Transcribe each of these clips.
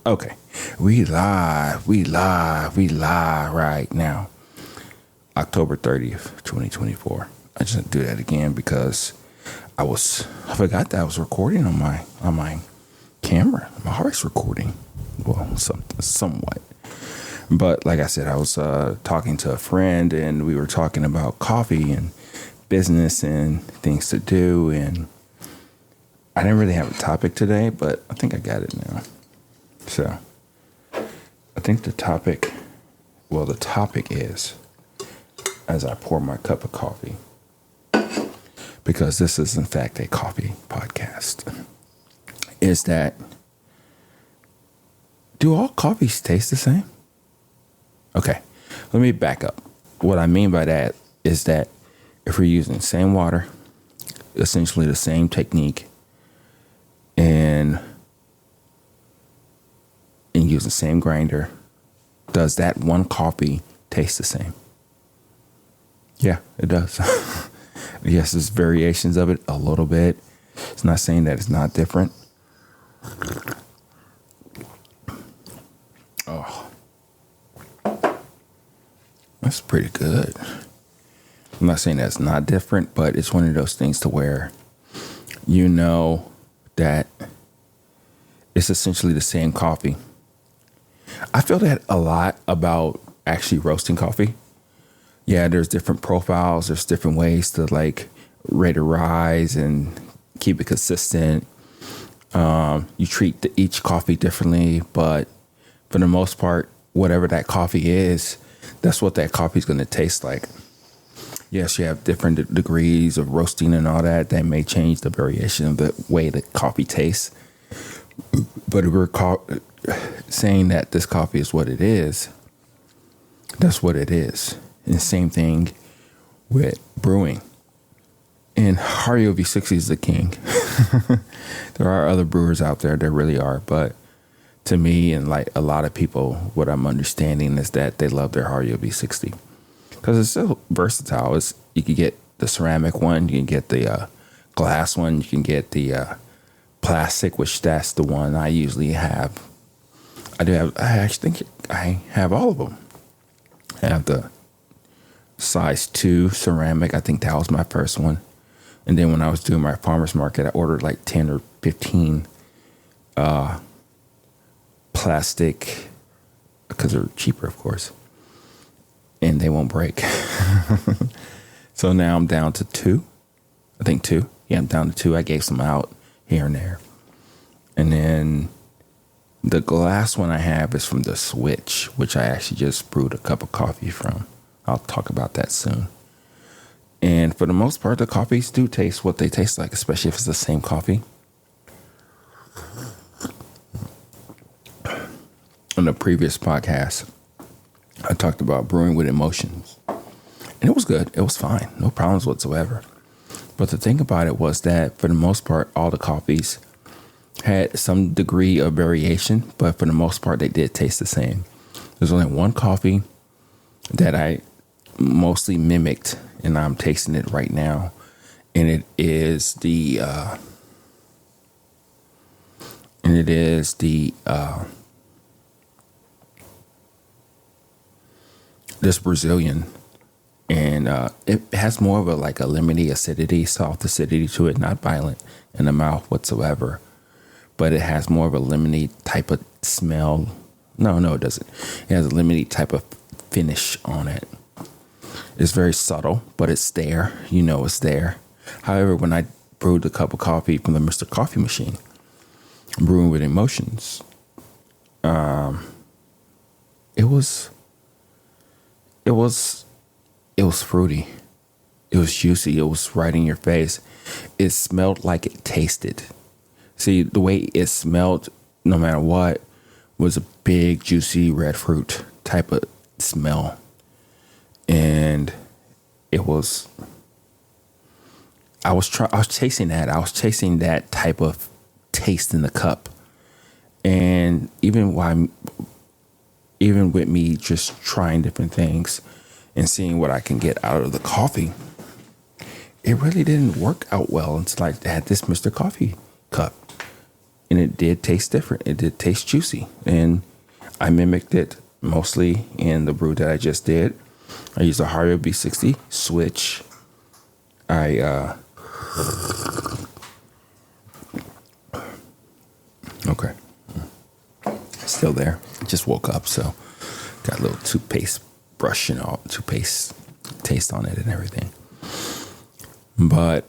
Okay. We live right now. October 30th, 2024. I just do that again because I forgot that I was recording on my camera. My heart's recording. Well, somewhat. But like I said, I was talking to a friend and we were talking about coffee and business and things to do. And I didn't really have a topic today, but I think I got it now. So I think the topic is, as I pour my cup of coffee, because this is in fact a coffee podcast, is that do all coffees taste the same? Okay, let me back up. What I mean by that is that if we're using the same water, essentially the same technique, and use the same grinder, does that one coffee taste the same? Yeah, it does. Yes, there's variations of it a little bit. It's not saying that it's not different. Oh, that's pretty good. I'm not saying that's not different, but it's one of those things to where you know that it's essentially the same coffee. I feel that a lot about actually roasting coffee. Yeah, there's different profiles. There's different ways to like rate a rise and keep it consistent. You treat each coffee differently, but for the most part, whatever that coffee is, that's what that coffee is going to taste like. Yes, you have different degrees of roasting and all that. That may change the variation of the way the coffee tastes. But if we're saying that this coffee is what it is, that's what it is. And the same thing with brewing. And Hario V60 is the king. There are other brewers out there, there really are. But to me and like a lot of people, what I'm understanding is that they love their Hario V60. Because it's so versatile. You can get the ceramic one, you can get the glass one, you can get the plastic, which that's the one I usually have. I actually think I have all of them. I have the size 2 ceramic. I think that was my first one. And then when I was doing my farmer's market, I ordered like 10 or 15 plastic, because they're cheaper, of course. And they won't break. So now I'm down to 2. I think 2. Yeah, I'm down to 2. I gave some out here and there. And then the glass one I have is from the Switch, which I actually just brewed a cup of coffee from. I'll talk about that soon. And for the most part, the coffees do taste what they taste like, especially if it's the same coffee. On the previous podcast, I talked about brewing with emotions. And it was good. It was fine. No problems whatsoever. But the thing about it was that for the most part, all the coffees had some degree of variation, but for the most part, they did taste the same. There's only one coffee that I mostly mimicked, and I'm tasting it right now. And it is this Brazilian. And it has more of a lemony acidity, soft acidity to it, not violent in the mouth whatsoever. But it has more of a lemony type of smell. No, it doesn't. It has a lemony type of finish on it. It's very subtle, but it's there. You know it's there. However, when I brewed a cup of coffee from the Mr. Coffee machine, brewing with emotions, it was fruity. It was juicy. It was right in your face. It smelled like it tasted. See, the way it smelled, no matter what, was a big, juicy red fruit type of smell. And it was, I was chasing that. I was chasing that type of taste in the cup. And even with me just trying different things and seeing what I can get out of the coffee, it really didn't work out well until I had this Mr. Coffee cup. and it did taste different. It did taste juicy, and I mimicked it mostly in the brew that I just did. I used a Hario V60 switch. Okay, still there. Just woke up, so got a little toothpaste brush and all, toothpaste taste on it and everything. But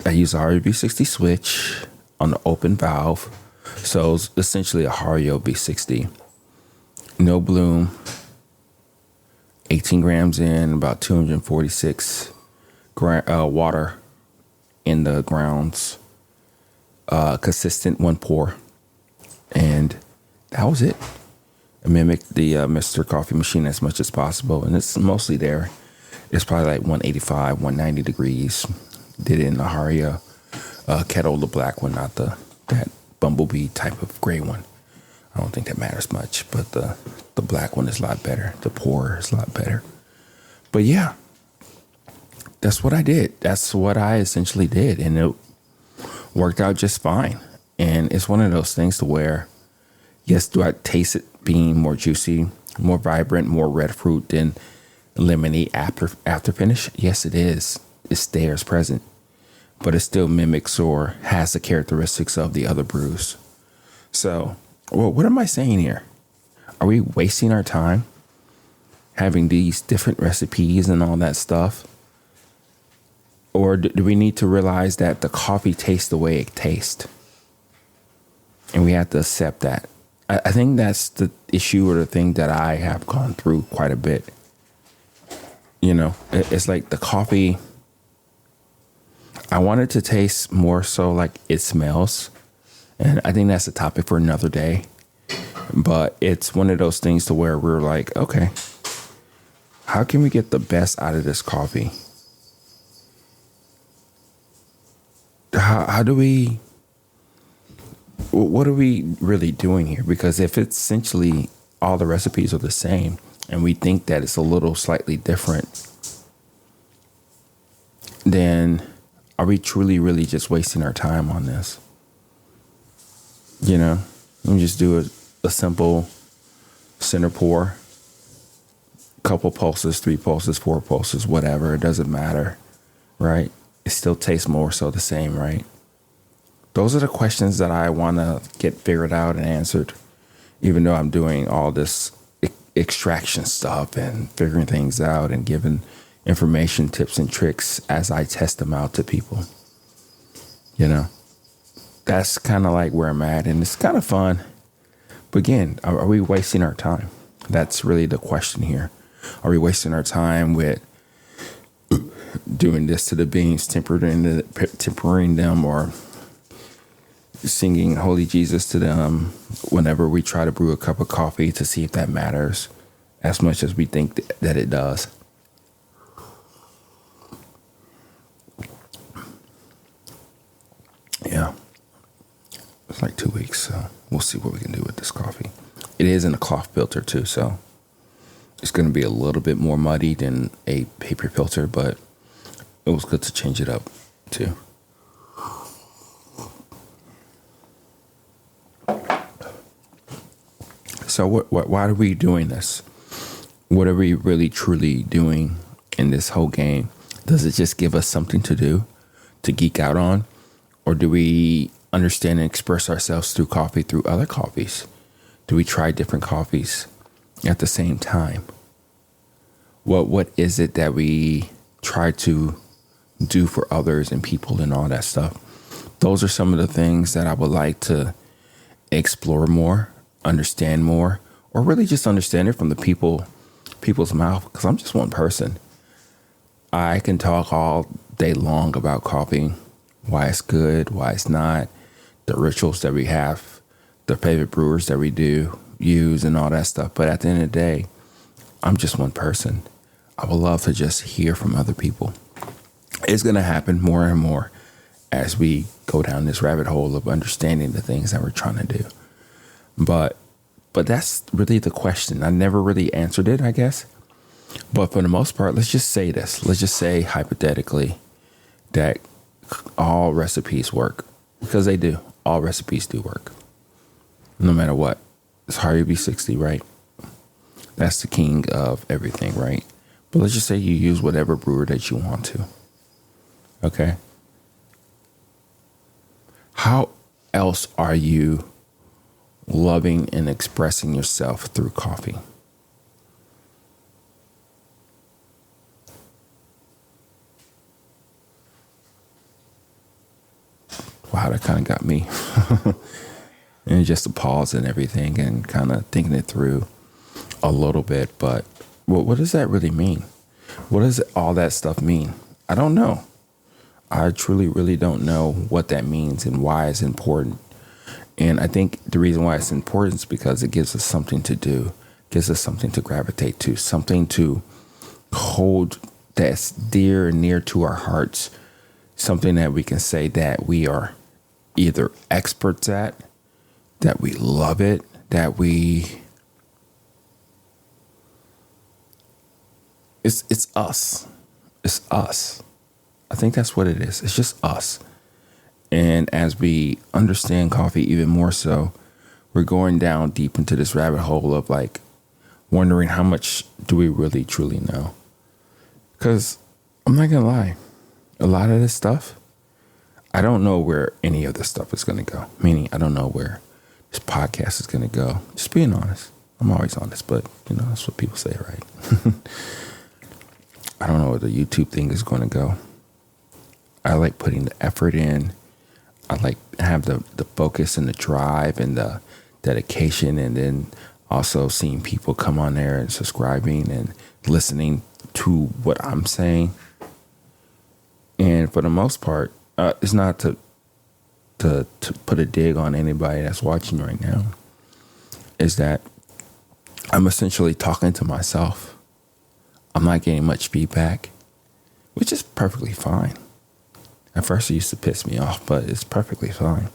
I use a Hario V60 switch on the open valve. So it's essentially a Hario V60. No bloom. 18 grams in, about 246 water in the grounds. Consistent one pour. And that was it. I mimicked the Mr. Coffee machine as much as possible. And it's mostly there. It's probably like 185, 190 degrees. Did it in the Hario kettle, the black one, not that bumblebee type of gray one. I don't think that matters much, but the black one is a lot better. The pour is a lot better. But yeah, that's what I did. That's what I essentially did. And it worked out just fine. And it's one of those things to where, yes, do I taste it being more juicy, more vibrant, more red fruit than lemony after finish? Yes, it is. It's there, it's present. But it still mimics or has the characteristics of the other brews. So, well, what am I saying here? Are we wasting our time having these different recipes and all that stuff? Or do we need to realize that the coffee tastes the way it tastes? And we have to accept that. I think that's the issue or the thing that I have gone through quite a bit. You know, it's like the coffee, I want it to taste more so like it smells. And I think that's a topic for another day. But it's one of those things to where we're like, okay, how can we get the best out of this coffee? How do we, what are we really doing here? Because if it's essentially all the recipes are the same and we think that it's a little slightly different, then are we truly really just wasting our time on this? You know, let me just do a simple center pour, couple pulses, 3 pulses, 4 pulses, whatever. It doesn't matter, right? It still tastes more so the same, right? Those are the questions that I want to get figured out and answered, even though I'm doing all this extraction stuff and figuring things out and giving information, tips, and tricks as I test them out to people. You know, that's kind of like where I'm at, and it's kind of fun. But again, are we wasting our time? That's really the question here. Are we wasting our time with doing this to the beans, tempering them, or singing Holy Jesus to them whenever we try to brew a cup of coffee to see if that matters as much as we think that it does? Yeah. It's like 2 weeks, so we'll see what we can do with this coffee. It is in a cloth filter too, so it's going to be a little bit more muddy than a paper filter, but it was good to change it up too. So why are we doing this? What are we really truly doing in this whole game? Does it just give us something to do, to geek out on? Or do we understand and express ourselves through coffee, through other coffees? Do we try different coffees at the same time? What is it that we try to do for others and people and all that stuff? Those are some of the things that I would like to explore more, understand more, or really just understand it from the people's mouth, because I'm just one person. I can talk all day long about coffee, why it's good, why it's not, the rituals that we have, the favorite brewers that we do use and all that stuff. But at the end of the day, I'm just one person. I would love to just hear from other people. It's going to happen more and more as we go down this rabbit hole of understanding the things that we're trying to do. But that's really the question. I never really answered it, I guess. But for the most part, let's just say this. Let's just say hypothetically that all recipes work, because they do. all recipes do work, no matter what. It's Hario V60, right? That's the king of everything, right? But let's just say you use whatever brewer that you want to. Okay. How else are you loving and expressing yourself through coffee? Wow, that kind of got me. And just a pause and everything and kind of thinking it through a little bit. But what does that really mean? What does all that stuff mean? I don't know. I truly, really don't know what that means and why it's important. And I think the reason why it's important is because it gives us something to do, gives us something to gravitate to, something to hold that's dear and near to our hearts, something that we can say that we are either experts at, that we love it, that it's us. It's us. I think that's what it is. It's just us. And as we understand coffee even more so, we're going down deep into this rabbit hole of like wondering how much do we really truly know? Because I'm not gonna lie, a lot of this stuff, I don't know where any of this stuff is gonna go. Meaning, I don't know where this podcast is gonna go. Just being honest. I'm always honest, but that's what people say, right? I don't know where the YouTube thing is gonna go. I like putting the effort in. I like have the focus and the drive and the dedication, and then also seeing people come on there and subscribing and listening to what I'm saying. And for the most part, it's not to put a dig on anybody that's watching right now, is that I'm essentially talking to myself. I'm not getting much feedback, which is perfectly fine. At first it used to piss me off, but it's perfectly fine.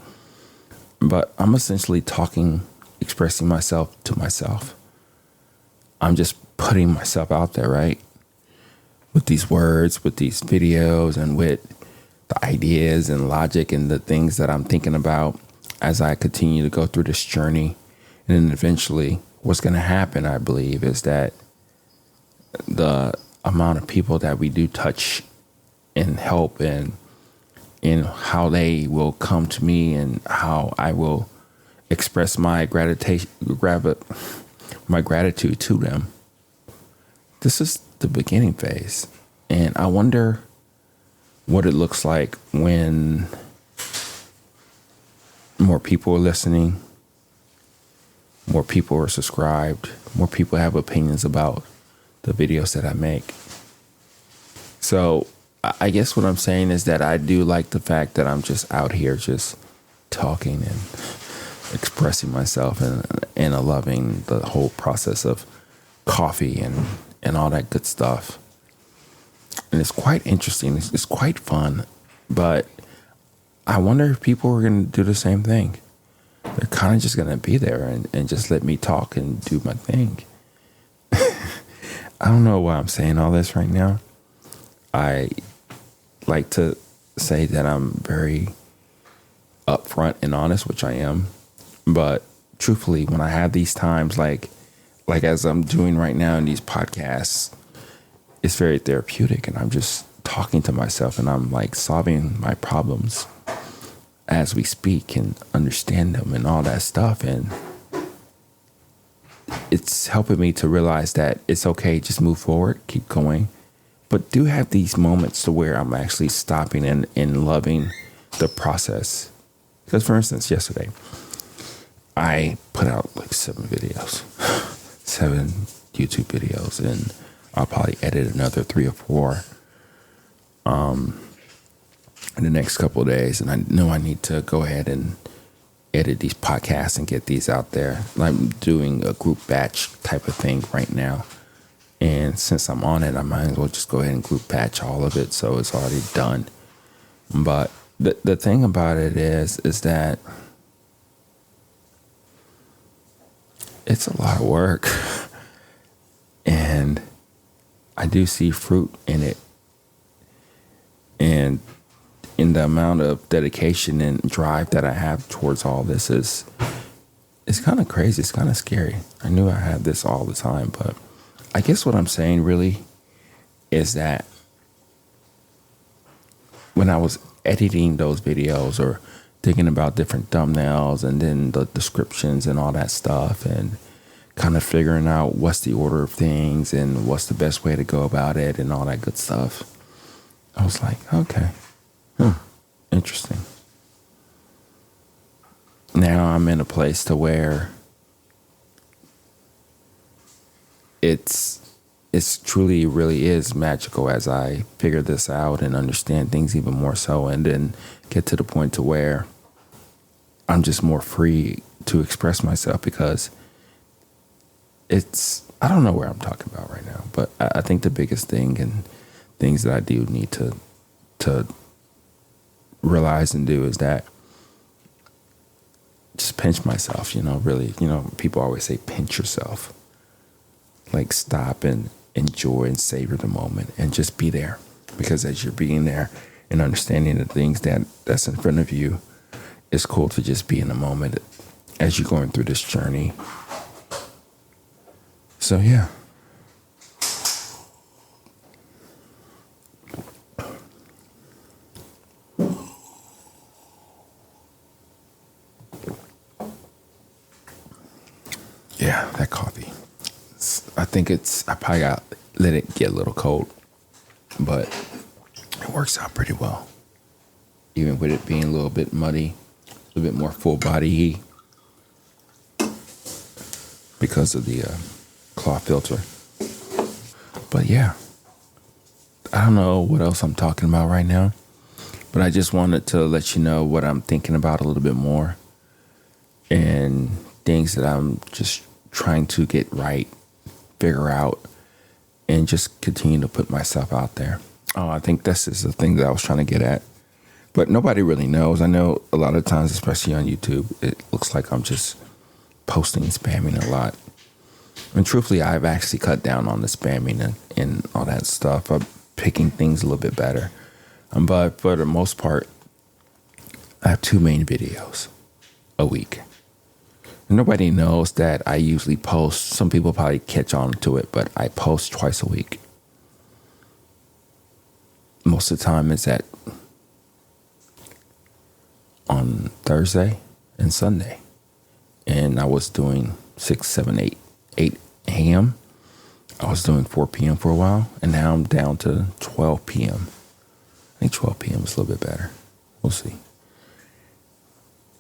But I'm essentially talking, expressing myself to myself. I'm just putting myself out there, right? With these words, with these videos, and with the ideas and logic and the things that I'm thinking about as I continue to go through this journey. And then eventually what's going to happen, I believe, is that the amount of people that we do touch and help and in how they will come to me and how I will express my gratitude to them. This is the beginning phase. And I wonder what it looks like when more people are listening, more people are subscribed, more people have opinions about the videos that I make. So I guess what I'm saying is that I do like the fact that I'm just out here just talking and expressing myself and loving the whole process of coffee and all that good stuff. And it's quite interesting. It's quite fun. But I wonder if people are going to do the same thing. They're kind of just going to be there and just let me talk and do my thing. I don't know why I'm saying all this right now. I like to say that I'm very upfront and honest, which I am. But truthfully, when I have these times, like as I'm doing right now in these podcasts, it's very therapeutic, and I'm just talking to myself, and I'm like solving my problems as we speak and understand them and all that stuff. And it's helping me to realize that it's okay, just move forward, keep going. But do have these moments to where I'm actually stopping and loving the process. Because, for instance, yesterday, I put out like 7 videos, 7 YouTube videos, and I'll probably edit another 3 or 4 in the next couple of days. And I know I need to go ahead and edit these podcasts and get these out there. I'm doing a group batch type of thing right now. And since I'm on it, I might as well just go ahead and group batch all of it, so it's already done. But the thing about it is that it's a lot of work. And I do see fruit in it. And in the amount of dedication and drive that I have towards all this it's kind of crazy. It's kind of scary. I knew I had this all the time, but I guess what I'm saying really is that when I was editing those videos or thinking about different thumbnails and then the descriptions and all that stuff and kind of figuring out what's the order of things and what's the best way to go about it and all that good stuff, I was like, okay, interesting. Now I'm in a place to where it's truly really is magical as I figure this out and understand things even more so, and then get to the point to where I'm just more free to express myself, because I don't know where I'm talking about right now, but I think the biggest thing and things that I do need to realize and do is that just pinch myself, really, people always say pinch yourself. Like stop and enjoy and savor the moment and just be there. Because as you're being there and understanding the things that's in front of you, it's cool to just be in the moment as you're going through this journey. So yeah. Yeah, that coffee. I think I probably let it get a little cold, but it works out pretty well. Even with it being a little bit muddy, a little bit more full body because of the cloth filter. But yeah, I don't know what else I'm talking about right now, but I just wanted to let you know what I'm thinking about a little bit more and things that I'm just trying to get right, figure out, and just continue to put myself out there. Oh, I think this is the thing that I was trying to get at, but nobody really knows. I know a lot of times, especially on YouTube, it looks like I'm just posting and spamming a lot. And truthfully, I've actually cut down on the spamming and all that stuff. I'm picking things a little bit better. But for the most part, I have 2 main videos a week. Nobody knows that I usually post. Some people probably catch on to it, but I post twice a week. Most of the time it's on Thursday and Sunday. And I was doing 6, 7, 8 a.m. I was doing 4 p.m. for a while, and now I'm down to 12 p.m. I think 12 p.m. is a little bit better. We'll see.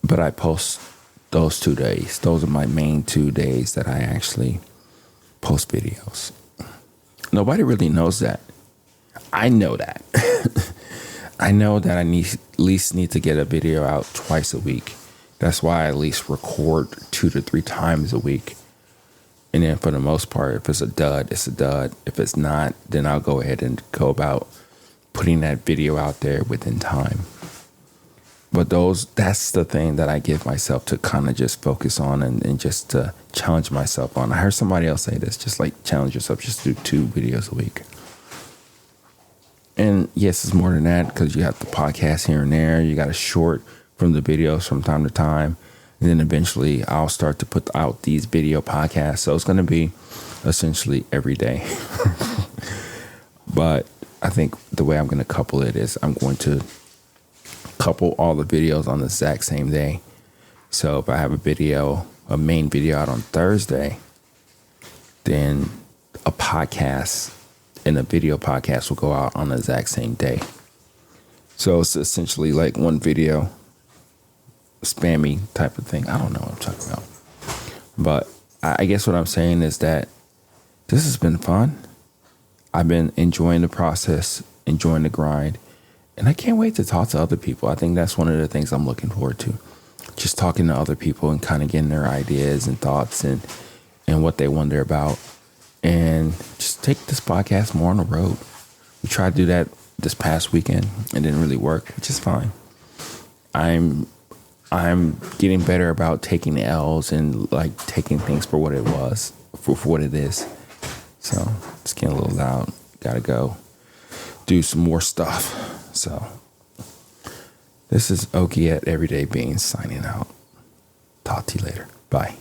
But I post those 2 days. Those are my main 2 days that I actually post videos. Nobody really knows that. I know that. I know that I at least need to get a video out twice a week. That's why I at least record 2 to 3 times a week. And then for the most part, if it's a dud, it's a dud. If it's not, then I'll go ahead and go about putting that video out there within time. But that's the thing that I give myself to kind of just focus on and just to challenge myself on. I heard somebody else say this, just like challenge yourself, just do 2 videos a week. And yes, it's more than that, because you have the podcast here and there. You got a short from the videos from time to time. And then eventually I'll start to put out these video podcasts. So it's going to be essentially every day. But I think the way I'm going to couple it is I'm going to couple all the videos on the exact same day. So if I have a main video out on Thursday, then a podcast and a video podcast will go out on the exact same day. So it's essentially like one video, spammy type of thing. I don't know what I'm talking about. But I guess what I'm saying is that this has been fun. I've been enjoying the process, enjoying the grind. And I can't wait to talk to other people. I think that's one of the things I'm looking forward to. Just talking to other people and kind of getting their ideas and thoughts and what they wonder about. And just take this podcast more on the road. We tried to do that this past weekend. It didn't really work, which is fine. I'm getting better about taking L's and like taking things for what it was, for what it is. So it's getting a little loud. Gotta go do some more stuff. So This is Okie at Everyday Beans signing out. Talk to you later. Bye.